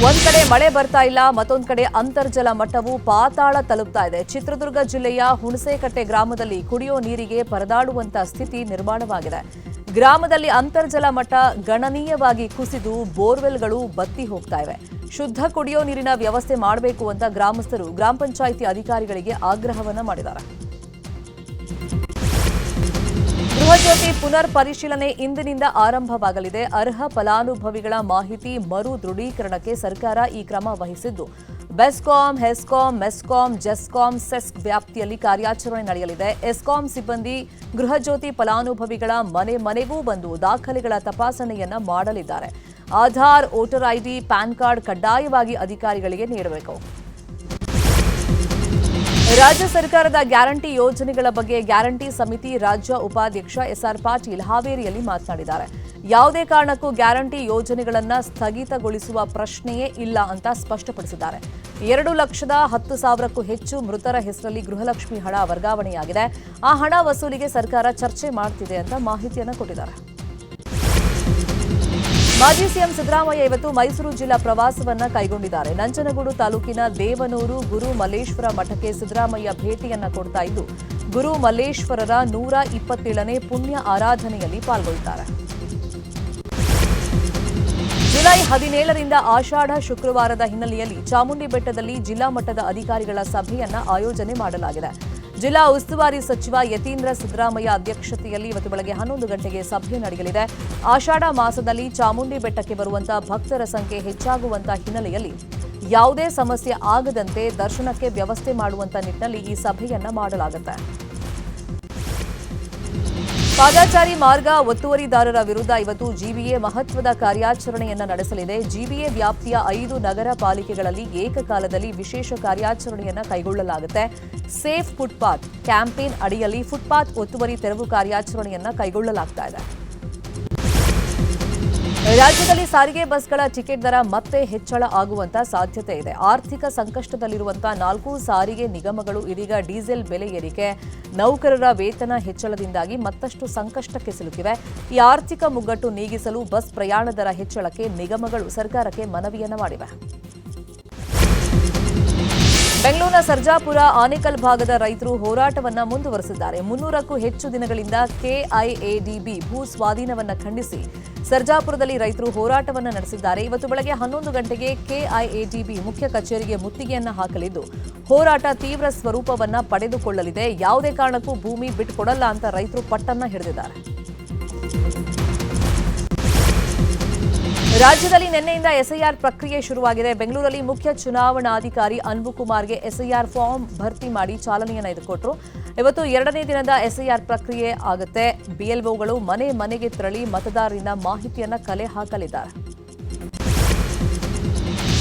ಒಂದ್ ಕಡೆ ಮಳೆ ಬರ್ತಾ ಇಲ್ಲ, ಮತ್ತೊಂದು ಕಡೆ ಅಂತರ್ಜಲ ಮಟ್ಟವು ಪಾತಾಳ ತಲುಪ್ತಾ ಇದೆ. ಚಿತ್ರದುರ್ಗ ಜಿಲ್ಲೆಯ ಹುಣಸೇಕಟ್ಟೆ ಗ್ರಾಮದಲ್ಲಿ ಕುಡಿಯೋ ನೀರಿಗೆ ಪರದಾಡುವಂತ ಸ್ಥಿತಿ ನಿರ್ಮಾಣವಾಗಿದೆ. ಗ್ರಾಮದಲ್ಲಿ ಅಂತರ್ಜಲ ಮಟ್ಟ ಗಣನೀಯವಾಗಿ ಕುಸಿದು ಬೋರ್ವೆಲ್ಗಳು ಬತ್ತಿ ಹೋಗ್ತಾ ಇವೆ. ಶುದ್ಧ ಕುಡಿಯೋ ನೀರಿನ ವ್ಯವಸ್ಥೆ ಮಾಡಬೇಕು ಅಂತ ಗ್ರಾಮಸ್ಥರು ಗ್ರಾಮ ಪಂಚಾಯಿತಿ ಅಧಿಕಾರಿಗಳಿಗೆ ಆಗ್ರಹವನ್ನ ಮಾಡಿದ್ದಾರೆ. ಗೃಹಜ್ಯೋತಿ ಪುನರ್ ಪರಿಶೀಲನೆ ಇಂದಿನಿಂದ ಆರಂಭವಾಗಲಿದೆ. ಅರ್ಹ ಫಲಾನುಭವಿಗಳ ಮಾಹಿತಿ ಮರು ದೃಢೀಕರಣಕ್ಕೆ ಸರ್ಕಾರ ಈ ಕ್ರಮ ವಹಿಸಿದ್ದು, ಬೆಸ್ಕಾಂ, ಹೆಸ್ಕಾಂ, ಮೆಸ್ಕಾಂ, ಜೆಸ್ಕಾಂ, ಸೆಸ್ಕ್ ವ್ಯಾಪ್ತಿಯಲ್ಲಿ ಕಾರ್ಯಾಚರಣೆ ನಡೆಯಲಿದೆ. ಎಸ್ಕಾಂ ಸಿಬ್ಬಂದಿ ಗೃಹಜ್ಯೋತಿ ಫಲಾನುಭವಿಗಳ ಮನೆ ಮನೆಗೂ ಬಂದು ದಾಖಲೆಗಳ ತಪಾಸಣೆಯನ್ನ ಮಾಡಲಿದ್ದಾರೆ. Aadhaar, voter ID, PAN card ಕಡ್ಡಾಯವಾಗಿ ಅಧಿಕಾರಿಗಳಿಗೆ ನೀಡಬೇಕು. ರಾಜ್ಯ ಸರ್ಕಾರದ ಗ್ಯಾರಂಟಿ ಯೋಜನೆಗಳ ಬಗ್ಗೆ ಗ್ಯಾರಂಟಿ ಸಮಿತಿ ರಾಜ್ಯ ಉಪಾಧ್ಯಕ್ಷ ಎಸ್ಆರ್ ಪಾಟೀಲ್ ಹಾವೇರಿಯಲ್ಲಿ ಮಾತನಾಡಿದ್ದಾರೆ. ಯಾವುದೇ ಕಾರಣಕ್ಕೂ ಗ್ಯಾರಂಟಿ ಯೋಜನೆಗಳನ್ನು ಸ್ಥಗಿತಗೊಳಿಸುವ ಪ್ರಶ್ನೆಯೇ ಇಲ್ಲ ಅಂತ ಸ್ಪಷ್ಟಪಡಿಸಿದ್ದಾರೆ. 2,10,000ಕ್ಕೂ ಹೆಚ್ಚು ಮೃತರ ಹೆಸರಲ್ಲಿ ಗೃಹಲಕ್ಷ್ಮಿ ಹಣ ವರ್ಗಾವಣೆಯಾಗಿದೆ. ಆ ಹಣ ವಸೂಲಿಗೆ ಸರ್ಕಾರ ಚರ್ಚೆ ಮಾಡುತ್ತಿದೆ ಅಂತ ಮಾಹಿತಿಯನ್ನು ಕೊಟ್ಟಿದ್ದಾರೆ. ಮಾಜಿ ಸಿಎಂ ಸಿದ್ದರಾಮಯ್ಯ ಇವತ್ತು ಮೈಸೂರು ಜಿಲ್ಲಾ ಪ್ರವಾಸವನ್ನ ಕೈಗೊಂಡಿದ್ದಾರೆ. ನಂಜನಗೂಡು ತಾಲೂಕಿನ ದೇವನೂರು ಗುರು ಮಲ್ಲೇಶ್ವರ ಮಠಕ್ಕೆ ಸಿದ್ದರಾಮಯ್ಯ ಭೇಟಿಯನ್ನ ಕೊಡ್ತಾ ಇದ್ದು, ಗುರು ಮಲ್ಲೇಶ್ವರರ 127ನೇ ಪುಣ್ಯ ಆರಾಧನೆಯಲ್ಲಿ ಪಾಲ್ಗೊಳ್ಳುತ್ತಾರೆ. ಜುಲೈ 17ರಿಂದ ಆಷಾಢ ಶುಕ್ರವಾರದ ಹಿನ್ನೆಲೆಯಲ್ಲಿ ಚಾಮುಂಡಿ ಬೆಟ್ಟದಲ್ಲಿ ಜಿಲ್ಲಾ ಮಟ್ಟದ ಅಧಿಕಾರಿಗಳ ಸಭೆಯನ್ನ ಆಯೋಜನೆ ಮಾಡಲಾಗಿದೆ. ಜಿಲ್ಲಾ ಉಸ್ತುವಾರಿ ಸಚಿವ ಯತೀಂದ್ರ ಸಿದ್ದರಾಮಯ್ಯ ಅಧ್ಯಕ್ಷತೆಯಲ್ಲಿ ಇವತ್ತು ಬೆಳಗ್ಗೆ 11 ಗಂಟೆಗೆ ಸಭೆ ನಡೆಯಲಿದೆ. ಆಷಾಢ ಮಾಸದಲ್ಲಿ ಚಾಮುಂಡಿ ಬೆಟ್ಟಕ್ಕೆ ಬರುವಂತಹ ಭಕ್ತರ ಸಂಖ್ಯೆ ಹೆಚ್ಚಾಗುವಂತಹ ಹಿನ್ನೆಲೆಯಲ್ಲಿ ಯಾವುದೇ ಸಮಸ್ಯೆ ಆಗದಂತೆ ದರ್ಶನಕ್ಕೆ ವ್ಯವಸ್ಥೆ ಮಾಡುವಂತ ನಿಟ್ಟಿನಲ್ಲಿ ಈ ಸಭೆಯನ್ನ ಮಾಡಲಾಗುತ್ತೆ. ಪಾದಚಾರಿ ಮಾರ್ಗ ಒತ್ತುವರಿದಾರರ ವಿರುದ್ಧ ಇವತ್ತು ಜಿಬಿಎ ಮಹತ್ವದ ಕಾರ್ಯಾಚರಣೆಯನ್ನ ನಡೆಸಲಿದೆ. ಜಿಬಿಎ ವ್ಯಾಪ್ತಿಯ 5 ನಗರ ಪಾಲಿಕೆಗಳಲ್ಲಿ ಏಕಕಾಲದಲ್ಲಿ ವಿಶೇಷ ಕಾರ್ಯಾಚರಣೆಯನ್ನ ಕೈಗೊಳ್ಳಲಾಗುತ್ತೆ. ಸೇಫ್ ಫುಟ್ಪಾತ್ ಕ್ಯಾಂಪೇನ್ ಅಡಿಯಲ್ಲಿ ಫುಟ್ಪಾತ್ ಒತ್ತುವರಿ ತೆರವು ಕಾರ್ಯಾಚರಣೆಯನ್ನ ಕೈಗೊಳ್ಳಲಾಗ್ತಾ ಇದೆ. ರಾಜ್ಯದಲ್ಲಿ ಸಾರಿಗೆ ಬಸ್ಗಳ ಟಿಕೆಟ್ ದರ ಮತ್ತೆ ಹೆಚ್ಚಳ ಆಗುವಂತ ಸಾಧ್ಯತೆ ಇದೆ. ಆರ್ಥಿಕ ಸಂಕಷ್ಟದಲ್ಲಿರುವಂತಹ 4 ಸಾರಿಗೆ ನಿಗಮಗಳು ಇದೀಗ ಡೀಸೆಲ್ ಬೆಲೆ ಏರಿಕೆ, ನೌಕರರ ವೇತನ ಹೆಚ್ಚಳದಿಂದಾಗಿ ಮತ್ತಷ್ಟು ಸಂಕಷ್ಟಕ್ಕೆ ಸಿಲುಕಿವೆ. ಈ ಆರ್ಥಿಕ ಮುಗ್ಗಟ್ಟು ನೀಗಿಸಲು ಬಸ್ ಪ್ರಯಾಣ ದರ ಹೆಚ್ಚಳಕ್ಕೆ ನಿಗಮಗಳು ಸರ್ಕಾರಕ್ಕೆ ಮನವಿಯನ್ನ ಮಾಡಿವೆ. ಬೆಂಗಳೂರಿನ ಸರ್ಜಾಪುರ ಆನೇಕಲ್ ಭಾಗದ ರೈತರು ಹೋರಾಟವನ್ನ ಮುಂದುವರೆಸಿದ್ದಾರೆ. 300ಕ್ಕೂ ಹೆಚ್ಚು ದಿನಗಳಿಂದ ಕೆಐಎಡಿಬಿ ಭೂ ಸ್ವಾಧೀನವನ್ನ ಖಂಡಿಸಿ ಸರ್ಜಾಪುರದಲ್ಲಿ ರೈತರು ಹೋರಾಟವನ್ನ ನಡೆಸಿದ್ದಾರೆ. ಇವತ್ತು ಬೆಳಗ್ಗೆ 11 ಗಂಟೆಗೆ ಕೆಐಎಡಿಬಿ ಮುಖ್ಯ ಕಚೇರಿಗೆ ಮುತ್ತಿಗೆಯನ್ನ ಹಾಕಲಿದ್ದು, ಹೋರಾಟ ತೀವ್ರ ಸ್ವರೂಪವನ್ನ ಪಡೆದುಕೊಳ್ಳಲಿದೆ. ಯಾವುದೇ ಕಾರಣಕ್ಕೂ ಭೂಮಿ ಬಿಟ್ಟುಕೊಡಲ್ಲ ಅಂತ ರೈತರು ಪಟ್ಟನ್ನ ಹಿಡಿದಿದ್ದಾರೆ. ರಾಜ್ಯದಲ್ಲಿ ನಿನ್ನೆಯಿಂದ ಎಸ್ಐಆರ್ ಪ್ರಕ್ರಿಯೆ ಶುರುವಾಗಿದೆ. ಬೆಂಗಳೂರಲ್ಲಿ ಮುಖ್ಯ ಚುನಾವಣಾಧಿಕಾರಿ ಅನ್ಬು ಕುಮಾರ್ಗೆ ಎಸ್ಐಆರ್ ಫಾರ್ಮ್ ಭರ್ತಿ ಮಾಡಿ ಚಾಲನೆಯನ್ನು ಕೊಟ್ಟರು. ಇವತ್ತು 2ನೇ ದಿನದ ಎಸ್ಐಆರ್ ಪ್ರಕ್ರಿಯೆ ಆಗುತ್ತೆ. ಬಿಎಲ್ಒಗಳು ಮನೆ ಮನೆಗೆ ತೆರಳಿ ಮತದಾರರಿಂದ ಮಾಹಿತಿಯನ್ನ ಕಲೆ ಹಾಕಲಿದ್ದಾರೆ.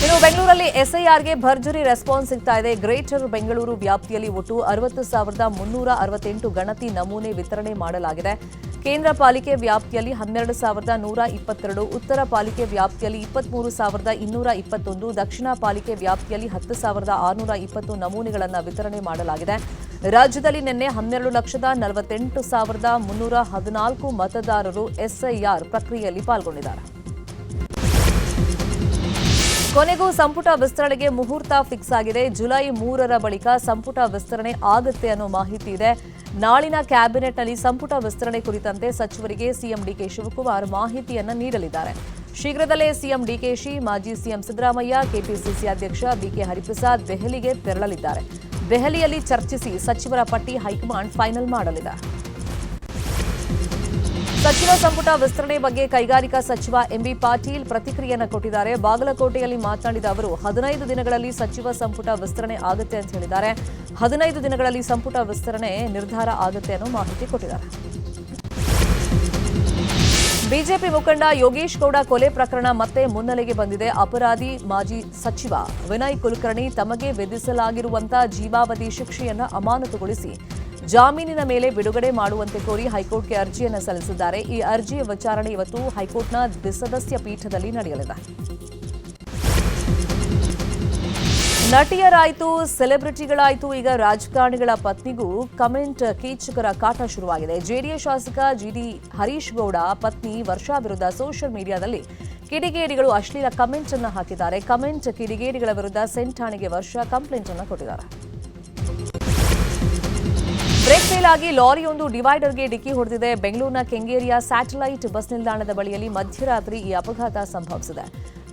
ಇನ್ನು ಬೆಂಗಳೂರಲ್ಲಿ ಎಸ್ಐಆರ್ಗೆ ಭರ್ಜರಿ ರೆಸ್ಪಾನ್ಸ್ ಸಿಗ್ತಾ ಇದೆ. ಗ್ರೇಟರ್ ಬೆಂಗಳೂರು ವ್ಯಾಪ್ತಿಯಲ್ಲಿ ಒಟ್ಟು 60,368 ಗಣತಿ ನಮೂನೆ ವಿತರಣೆ ಮಾಡಲಾಗಿದೆ. ಕೇಂದ್ರ ಪಾಲಿಕೆ ವ್ಯಾಪ್ತಿಯಲ್ಲಿ 12,122, ಉತ್ತರ ಪಾಲಿಕೆ ವ್ಯಾಪ್ತಿಯಲ್ಲಿ 23,221, ದಕ್ಷಿಣ ಪಾಲಿಕೆ ವ್ಯಾಪ್ತಿಯಲ್ಲಿ 10,620 ನಮೂನೆಗಳನ್ನು ವಿತರಣೆ ಮಾಡಲಾಗಿದೆ. ರಾಜ್ಯದಲ್ಲಿ ನಿನ್ನೆ 12,48,314 ಮತದಾರರು ಎಸ್ಐಆರ್ ಪ್ರಕ್ರಿಯೆಯಲ್ಲಿ ಪಾಲ್ಗೊಂಡಿದ್ದಾರೆ. ಕೊನೆಗೂ ಸಂಪುಟ ವಿಸ್ತರಣೆಗೆ ಮುಹೂರ್ತ ಫಿಕ್ಸ್ ಆಗಿದೆ. ಜುಲೈ 3ರ ಬಳಿಕ ಸಂಪುಟ ವಿಸ್ತರಣೆ ಆಗುತ್ತೆ ಅನ್ನೋ ಮಾಹಿತಿ ಇದೆ. ನಾಳಿನ ಕ್ಯಾಬಿನೆಟ್ನಲ್ಲಿ ಸಂಪುಟ ವಿಸ್ತರಣೆ ಕುರಿತಂತೆ ಸಚಿವರಿಗೆ ಸಿಎಂ ಡಿಕೆ ಶಿವಕುಮಾರ್ ಮಾಹಿತಿಯನ್ನ ನೀಡಲಿದ್ದಾರೆ. ಶೀಘ್ರದಲ್ಲೇ ಸಿಎಂ ಡಿಕೆಶಿ, ಮಾಜಿ ಸಿಎಂ ಸಿದ್ದರಾಮಯ್ಯ, ಕೆಪಿಸಿಸಿ ಅಧ್ಯಕ್ಷ ಬಿಕೆ ಹರಿಪ್ರಸಾದ್ ದೆಹಲಿಗೆ ತೆರಳಲಿದ್ದಾರೆ. ದೆಹಲಿಯಲ್ಲಿ ಚರ್ಚಿಸಿ ಸಚಿವರ ಪಟ್ಟಿ ಹೈಕಮಾಂಡ್ ಫೈನಲ್ ಮಾಡಲಿದೆ. ಸಚಿವ ಸಂಪುಟ ವಿಸ್ತರಣೆ ಬಗ್ಗೆ ಕೈಗಾರಿಕಾ ಸಚಿವ ಎಂಬಿ ಪಾಟೀಲ್ ಪ್ರತಿಕ್ರಿಯೆಯನ್ನು ಕೊಟ್ಟಿದ್ದಾರೆ. ಬಾಗಲಕೋಟೆಯಲ್ಲಿ ಮಾತನಾಡಿದ ಅವರು 15 ದಿನಗಳಲ್ಲಿ ಸಚಿವ ಸಂಪುಟ ವಿಸ್ತರಣೆ ಆಗುತ್ತೆ ಅಂತ ಹೇಳಿದ್ದಾರೆ. 15 ದಿನಗಳಲ್ಲಿ ಸಂಪುಟ ವಿಸ್ತರಣೆ ನಿರ್ಧಾರ ಆಗುತ್ತೆ ಅನ್ನೋ ಮಾಹಿತಿ ಕೊಟ್ಟಿದ್ದಾರೆ. ಬಿಜೆಪಿ ಮುಖಂಡ ಯೋಗೇಶ್ ಗೌಡ ಕೊಲೆ ಪ್ರಕರಣ ಮತ್ತೆ ಮುನ್ನೆಲೆಗೆ ಬಂದಿದೆ. ಅಪರಾಧಿ ಮಾಜಿ ಸಚಿವ ವಿನಯ್ ಕುಲಕರ್ಣಿ ತಮಗೆ ವಿಧಿಸಲಾಗಿರುವಂತಹ ಜೀವಾವಧಿ ಶಿಕ್ಷೆಯನ್ನು ಅಮಾನತುಗೊಳಿಸಿ ಜಾಮೀನಿನ ಮೇಲೆ ಬಿಡುಗಡೆ ಮಾಡುವಂತೆ ಕೋರಿ ಹೈಕೋರ್ಟ್ಗೆ ಅರ್ಜಿಯನ್ನು ಸಲ್ಲಿಸಿದ್ದಾರೆ. ಈ ಅರ್ಜಿಯ ವಿಚಾರಣೆ ಇವತ್ತು ಹೈಕೋರ್ಟ್ನ ದ್ವಿಸದಸ್ಯ ಪೀಠದಲ್ಲಿ ನಡೆಯಲಿದೆ. ನಟಿಯರಾಯಿತು, ಸೆಲೆಬ್ರಿಟಿಗಳಾಯಿತು, ಈಗ ರಾಜಕಾರಣಿಗಳ ಪತ್ನಿಗೂ ಕಮೆಂಟ್ ಕೀಚಕರ ಕಾಟ ಶುರುವಾಗಿದೆ. ಜೆಡಿಎಸ್ ಶಾಸಕ ಜಿಡಿ ಹರೀಶ್ ಗೌಡ ಪತ್ನಿ ವರ್ಷಾ ವಿರುದ್ಧ ಸೋಷಿಯಲ್ ಮೀಡಿಯಾದಲ್ಲಿ ಕಿಡಿಗೇಡಿಗಳು ಅಶ್ಲೀಲ ಕಮೆಂಟ್ ಅನ್ನು ಹಾಕಿದ್ದಾರೆ. ಕಮೆಂಟ್ ಕಿಡಿಗೇಡಿಗಳ ವಿರುದ್ಧ ಸೆಂಟ್ ಠಾಣೆಗೆ ವರ್ಷ ಕಂಪ್ಲೇಂಟ್ ಅನ್ನು ಕೊಟ್ಟಿದ್ದಾರೆ. ಬ್ರೇಕ್ ಫೇಲ್ ಆಗಿ ಲಾರಿಯೊಂದು ಡಿವೈಡರ್ಗೆ ಡಿಕ್ಕಿ ಹೊಡೆದಿದೆ. ಬೆಂಗಳೂರಿನ ಕೆಂಗೇರಿಯ ಸ್ಯಾಟಲೈಟ್ ಬಸ್ ನಿಲ್ದಾಣದ ಬಳಿಯಲ್ಲಿ ಮಧ್ಯರಾತ್ರಿ ಈ ಅಪಘಾತ ಸಂಭವಿಸಿದೆ.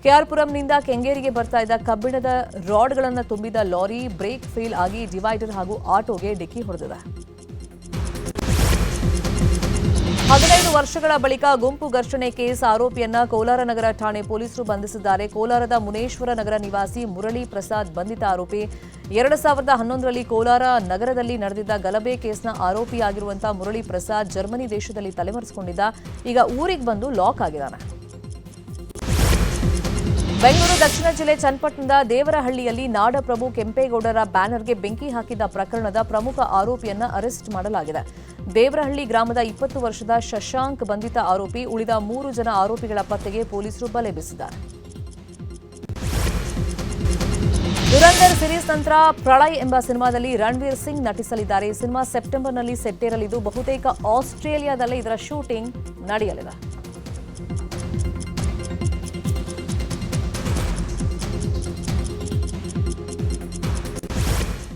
ಕೆಆರ್ಪುರಂನಿಂದ ಕೆಂಗೇರಿಗೆ ಬರ್ತಾ ಇದ್ದ ಕಬ್ಬಿಣದ ರಾಡ್ಗಳನ್ನು ತುಂಬಿದ ಲಾರಿ ಬ್ರೇಕ್ ಫೇಲ್ ಆಗಿ ಡಿವೈಡರ್ ಹಾಗೂ ಆಟೋಗೆ ಡಿಕ್ಕಿ ಹೊಡೆದಿದೆ. 15 ವರ್ಷಗಳ ಬಳಿಕ ಗುಂಪು ಘರ್ಷಣೆ ಕೇಸ್ ಆರೋಪಿಯನ್ನ ಕೋಲಾರ ನಗರ ಠಾಣೆ ಪೊಲೀಸರು ಬಂಧಿಸಿದ್ದಾರೆ. ಕೋಲಾರದ ಮುನೇಶ್ವರ ನಗರ ನಿವಾಸಿ ಮುರಳಿ ಪ್ರಸಾದ್ ಬಂಧಿತ ಆರೋಪಿ. 2011ರಲ್ಲಿ ಕೋಲಾರ ನಗರದಲ್ಲಿ ನಡೆದಿದ್ದ ಗಲಭೆ ಕೇಸ್ನ ಆರೋಪಿಯಾಗಿರುವಂತಹ ಮುರಳಿ ಪ್ರಸಾದ್ ಜರ್ಮನಿ ದೇಶದಲ್ಲಿ ತಲೆಮರೆಸಿಕೊಂಡಿದ್ದ. ಈಗ ಊರಿಗೆ ಬಂದು ಲಾಕ್ ಆಗಿದ್ದಾನೆ. ಬೆಂಗಳೂರು ದಕ್ಷಿಣ ಜಿಲ್ಲೆ ಚನ್ನಪಟ್ಟಣದ ದೇವರಹಳ್ಳಿಯಲ್ಲಿ ನಾಡಪ್ರಭು ಕೆಂಪೇಗೌಡರ ಬ್ಯಾನರ್ಗೆ ಬೆಂಕಿ ಹಾಕಿದ್ದ ಪ್ರಕರಣದ ಪ್ರಮುಖ ಆರೋಪಿಯನ್ನ ಅರೆಸ್ಟ್ ಮಾಡಲಾಗಿದೆ. ದೇವರಹಳ್ಳಿ ಗ್ರಾಮದ 20 ವರ್ಷದ ಶಶಾಂಕ್ ಬಂಧಿತ ಆರೋಪಿ. ಉಳಿದ 3 ಜನ ಆರೋಪಿಗಳ ಪತ್ತೆಗೆ ಪೊಲೀಸರು ಬಲೆ ಬೀಸಿದ್ದಾರೆ. ದುರಂಧರ್ ಸಿರೀಸ್ ನಂತರ ಪ್ರಳಯ್ ಎಂಬ ಸಿನಿಮಾದಲ್ಲಿ ರಣವೀರ್ ಸಿಂಗ್ ನಟಿಸಲಿದ್ದಾರೆ. ಸಿನಿಮಾ ಸೆಪ್ಟೆಂಬರ್ನಲ್ಲಿ ಸೆಟ್ಟೇರಲಿದ್ದು ಬಹುತೇಕ ಆಸ್ಟ್ರೇಲಿಯಾದಲ್ಲೇ ಇದರ ಶೂಟಿಂಗ್ ನಡೆಯಲಿದೆ.